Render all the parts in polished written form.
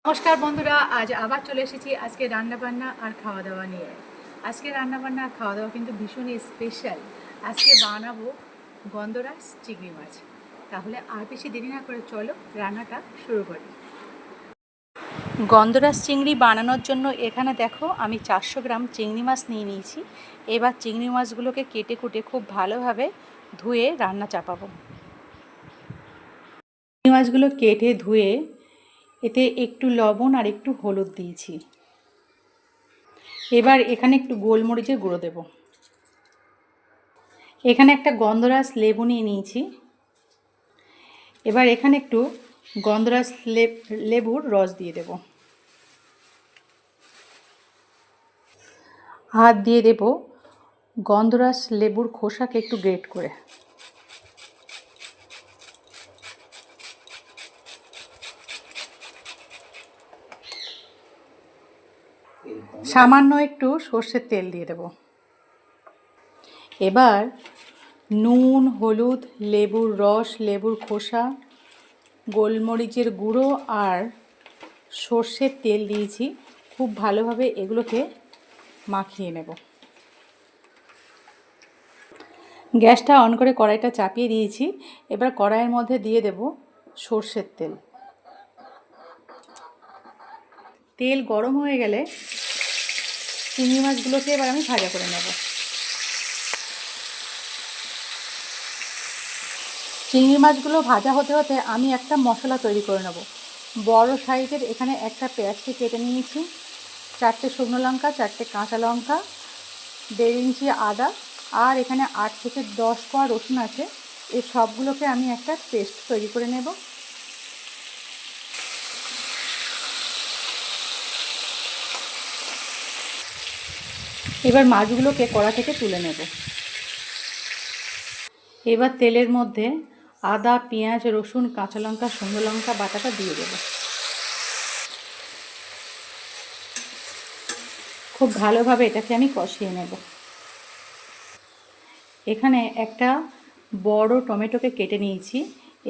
নমস্কার বন্ধুরা, আজ আবার চলে এসেছি আজকে রান্নাবান্না আর খাওয়া দাওয়া নিয়ে। আজকে রান্নাবান্না আর খাওয়া দাওয়া কিন্তু ভীষণই স্পেশাল। আজকে বানাবো গন্ধরাজ চিংড়ি মাছ। তাহলে আর বেশি দেরি না করে চলো রান্নাটা শুরু করি। গন্ধরাজ চিংড়ি বানানোর জন্য এখানে দেখো আমি 400 গ্রাম চিংড়ি মাছ নিয়ে নিয়েছি। এবার চিংড়ি মাছগুলোকে কেটে কুটে খুব ভালোভাবে ধুয়ে রান্না চাপাবো। চিংড়ি মাছগুলো কেটে ধুয়ে এতে একটু লবণ আর একটু হলুদ দিয়েছি। এবার এখানে একটু গোলমরিচের গুঁড়ো দেব। এখানে একটা গন্ধরাজ লেবু নিয়ে নিয়েছি। এবার এখানে একটু গন্ধরাজ লেবুর রস দিয়ে দেব। আর দিয়ে দেব গন্ধরাজ লেবুর খোসাকে একটু গ্রেট করে। সামান্য একটু সর্ষের তেল দিয়ে দেব। এবার নুন, হলুদ, লেবুর রস, লেবুর খোসা, গোলমরিচের গুঁড়ো আর সর্ষের তেল দিয়েছি। খুব ভালোভাবে এগুলোকে মাখিয়ে নেব। গ্যাসটা অন করে কড়াইটা চাপিয়ে দিয়েছি। এবার কড়াইয়ের মধ্যে দিয়ে দেব সর্ষের তেল। তেল গরম হয়ে গেলে চিংড়ি মাছগুলোকে এবার আমি ভাজা করে নেব। চিংড়ি মাছগুলো ভাজা হতে হতে আমি একটা মশলা তৈরি করে নেব। বড় সাইজের এখানে একটা পেঁয়াজকে কেটে নিয়েছি, 4টে শুকনো লঙ্কা, 4টে কাঁচা লঙ্কা, 1.5 ইঞ্চি আদা আর এখানে 8 থেকে 10 কোয়া রসুন আছে। এই সবগুলোকে আমি একটা পেস্ট তৈরি করে নেব। এবার মাছগুলোকে কড়া থেকে তুলে নেব। এবার তেলের মধ্যে আদা, পেঁয়াজ, রসুন, কাঁচা লঙ্কা, শুকনো লঙ্কা বাটাটা দিয়ে দেব। খুব ভালোভাবে এটাকে আমি কষিয়ে নেব। এখানে একটা বড় টমেটোকে কেটে নিয়েছি।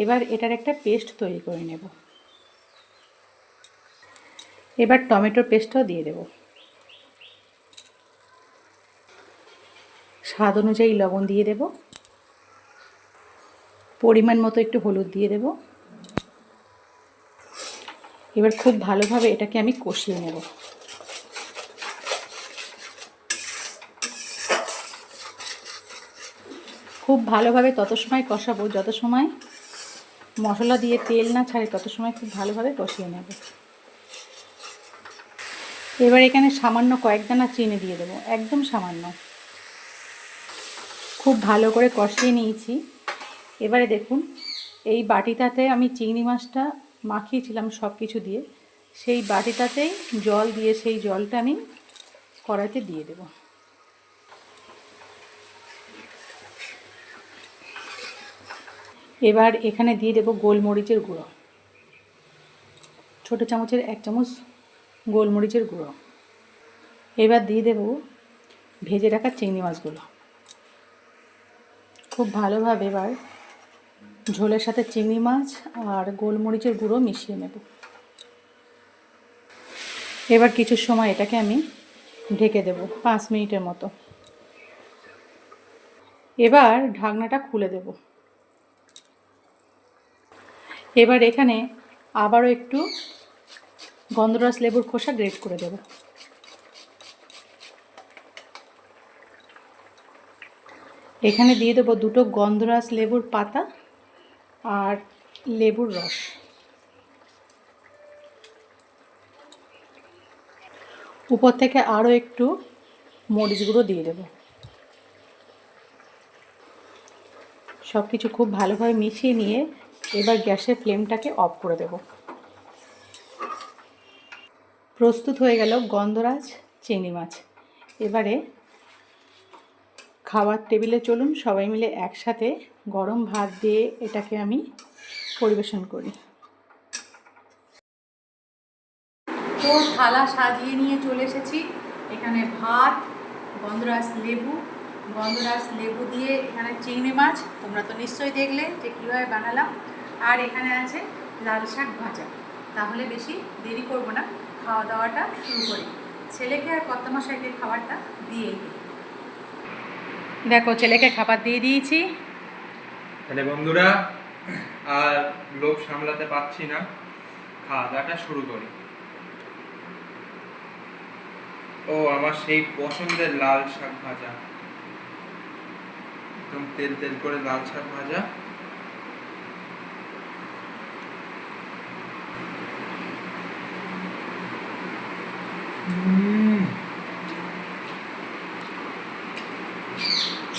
এবার এটার একটা পেস্ট তৈরি করে নেব। এবার টমেটোর পেস্টটাও দিয়ে দেব। স্বাদ অনুযায়ী লবণ দিয়ে দেব। পরিমাণ মতো একটু হলুদ দিয়ে দেব। এবার খুব ভালোভাবে এটাকে আমি কষিয়ে নেব। খুব ভালোভাবে তত সময় কষাবো যত সময় মশলা দিয়ে তেল না ছাড়ে, তত সময় খুব ভালোভাবে কষিয়ে নেব। এবার এখানে সামান্য কয়েক দানা চিনি দিয়ে দেবো, একদম সামান্য। খুব ভালো করে কষিয়ে নিয়েছি। এবারে দেখুন এই বাটিটাতে আমি চিংড়ি মাছটা মাখিয়েছিলাম সব কিছু দিয়ে, সেই বাটিটাতেই জল দিয়ে সেই জলটা আমি কড়াইতে দিয়ে দেব। এবার এখানে দিয়ে দেব গোলমরিচের গুঁড়ো, ছোটো চামচের 1 চামচ গোলমরিচের গুঁড়ো। এবার দিয়ে দেব ভেজে রাখা চিংড়ি মাছগুলো। খুব ভালোভাবে এবার ঝোলের সাথে চিংড়ি মাছ আর গোলমরিচের গুঁড়ো মিশিয়ে নেব। এবার কিছু সময় এটাকে আমি ঢেকে দেব 5 মিনিটের মতো। এবার ঢাকনাটা খুলে দেব। এবার এখানে আবারও একটু গন্ধরাজ লেবুর খোসা গ্রেট করে দেব। এখানে দিয়ে দেবো 2টো গন্ধরাজ লেবুর পাতা আর লেবুর রস। উপর থেকে আরও একটু মরিচ গুঁড়ো দিয়ে দেব। সব কিছু খুব ভালোভাবে মিশিয়ে নিয়ে এবার গ্যাসের ফ্লেমটাকে অফ করে দেব। প্রস্তুত হয়ে গেল গন্ধরাজ চিংড়ি মাছ। এবারে খাবার টেবিলে চলুন সবাই মিলে একসাথে গরম ভাত দিয়ে এটাকে আমি পরিবেশন করি। তো থালা সাজিয়ে নিয়ে চলে এসেছি। এখানে ভাত, গন্ধরাজ লেবু দিয়ে এখানে চিংড়ি মাছ, তোমরা তো নিশ্চয়ই দেখলে যে কীভাবে বানালাম। আর এখানে আছে লাল শাক ভাজা। তাহলে বেশি দেরি করব না, খাওয়া দাওয়াটা শুরু করি। ছেলেকে আর কর্তামশাইকে খাবারটা দিয়েই দিই। দেখো ছেলেকে খাবার দিয়ে দিয়েছি। তাহলে বন্ধুরা আর লোভ সামলাতে পারছি না, খাওয়া দাওয়াটা শুরু করি। ও আমার সেই পছন্দের লাল শাক ভাজা, একদম তেল তেল করে লাল শাক ভাজা।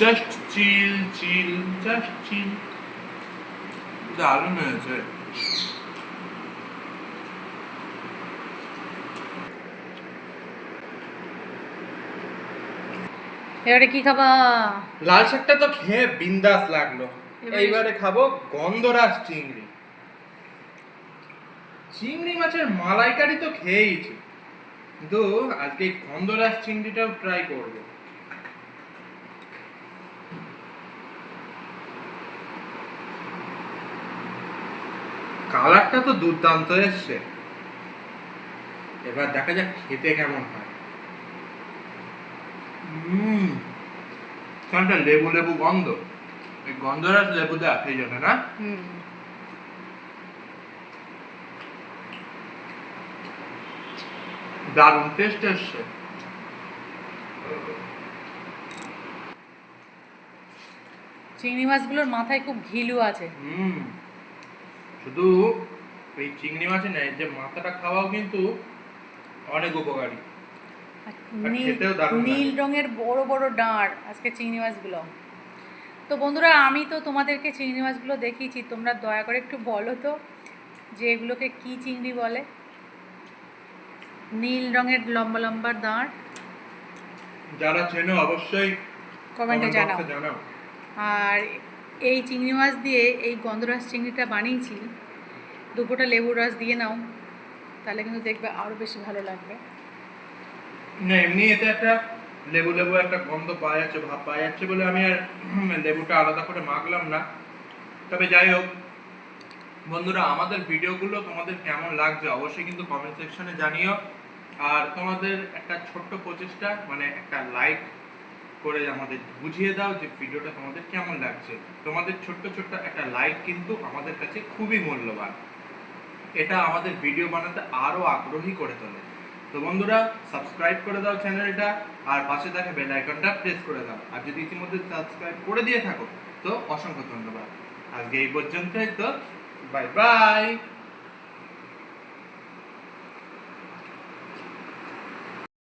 জাস্ট চিল চিল, জাস্ট চিল, দারুণ হয়েছে। এবারে কি খাবা? লাল শাকটা তো খেয়ে বিন্দাস লাগলো, এইবারে খাবো গন্ধরাজ চিংড়ি। চিংড়ি মাছের মালাইকারি তো খেয়েইছি, কিন্তু আজকে গন্ধরাজ চিংড়িটাও ট্রাই করব। কালারটা তো দুর্দান্ত এসছে, এবার দেখা যাক খেতে কেমন হয়। কারণটা লেবু লেবু গন্ধ, এই গন্ধরাজ লেবু দেওয়া সেই জন্য না। দারুণ টেস্ট এসছে। চিংড়ি মাছগুলোর মাথায় খুব ঘিলু আছে। শুধু এই চিংড়ি মাছে নেই, যে মাথাটা খাওয়াও কিন্তু অনেক উপকারী। নীল রঙের বড় বড় ডাঁড় আজকে চিংড়ি মাছগুলো। তো বন্ধুরা আমি তো তোমাদেরকে চিংড়ি মাছগুলো দেখিয়েছি, তোমরা দয়া করে একটু বলো তো যে এগুলোকে কি চিংড়ি বলে। নীল রঙের লম্বা লম্বা দাঁড়, যারা চেনো অবশ্যই কমেন্টে জানাও। আর এই চিংড়ি মাছ দিয়ে এই গন্ধরাজ চিংড়িটা বানিয়েছি, দুপুরটা লেবুর রস দিয়ে নাও, তাহলে কিন্তু দেখবে আরও বেশি ভালো লাগবে। না এমনি এতে একটা লেবু লেবু একটা গন্ধ পাওয়া যাচ্ছে, ভাব পাওয়া যাচ্ছে বলে আমি আর লেবুটা আলাদা করে মাখলাম না। তবে যাই হোক বন্ধুরা, আমাদের ভিডিওগুলো তোমাদের কেমন লাগছে অবশ্যই কিন্তু কমেন্ট সেকশনে জানিও। আর তোমাদের একটা ছোট্ট প্রচেষ্টা, মানে একটা লাইক করে আমাদের বুঝিয়ে দাও যে ভিডিওটা তোমাদের কেমন লাগছে। তোমাদের ছোট্ট ছোট্ট একটা লাইক কিন্তু আমাদের কাছে খুবই মূল্যবান, এটা আমাদের ভিডিও বানাতে আরো আগ্রহী করে তোলে। তো বন্ধুরা সাবস্ক্রাইব করে দাও চ্যানেলটা, আর পাশে থাকা বেল আইকনটা প্রেস করে দাও। আর যদি ইতিমধ্যে সাবস্ক্রাইব করে দিয়ে থাকো তো অসংখ্য ধন্যবাদ। আজকে এই পর্যন্তই, তো বাই বাই।